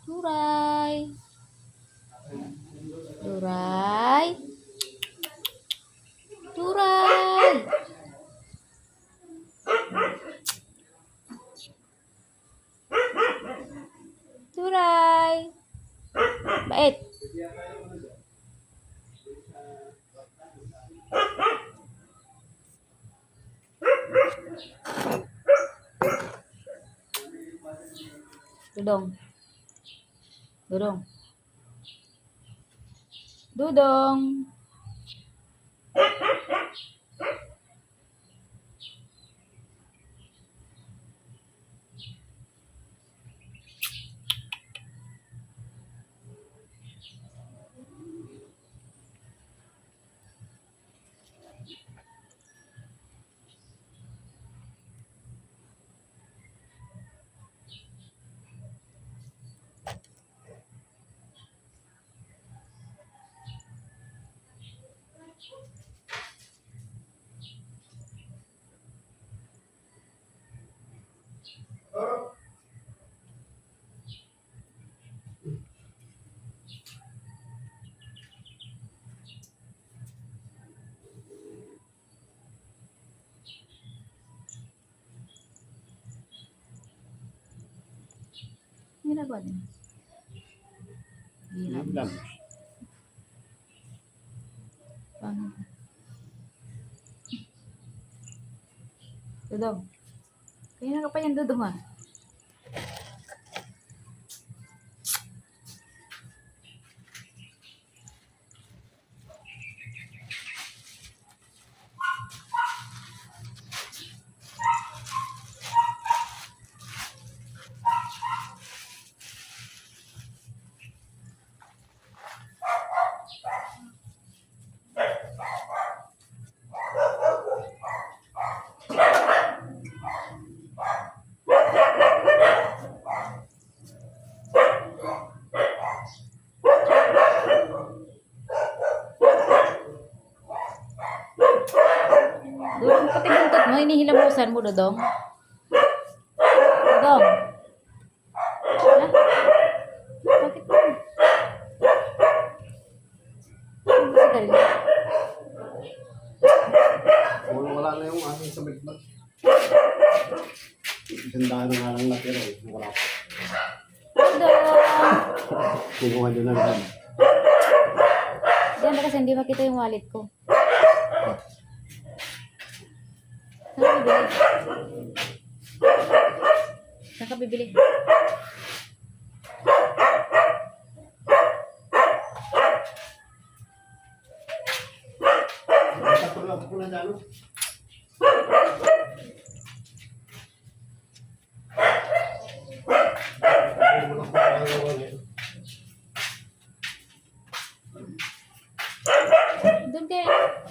Duray. Duray. Duray. Duray. Bait. Dudong. Dudong. Dudong. Ginagawa din. Lang. Paano? Dudong. Kaya ka pa yan, Dudong ah. Dudong, pati buntot mo, inihilamusan mo, Dudong. Dudong. Ha? Bakit mo? Ano ba sa kanila? Wala na yung aking sa bigbat. Isang daan na nga lang natira eh. Wala pa. Dudong. Kumuha doon na lang. Diyan na kasi hindi makita yung wallet ko. Saan ka bibili? Saan ka bibili? Takot lang ako na dyan. Doon kaya.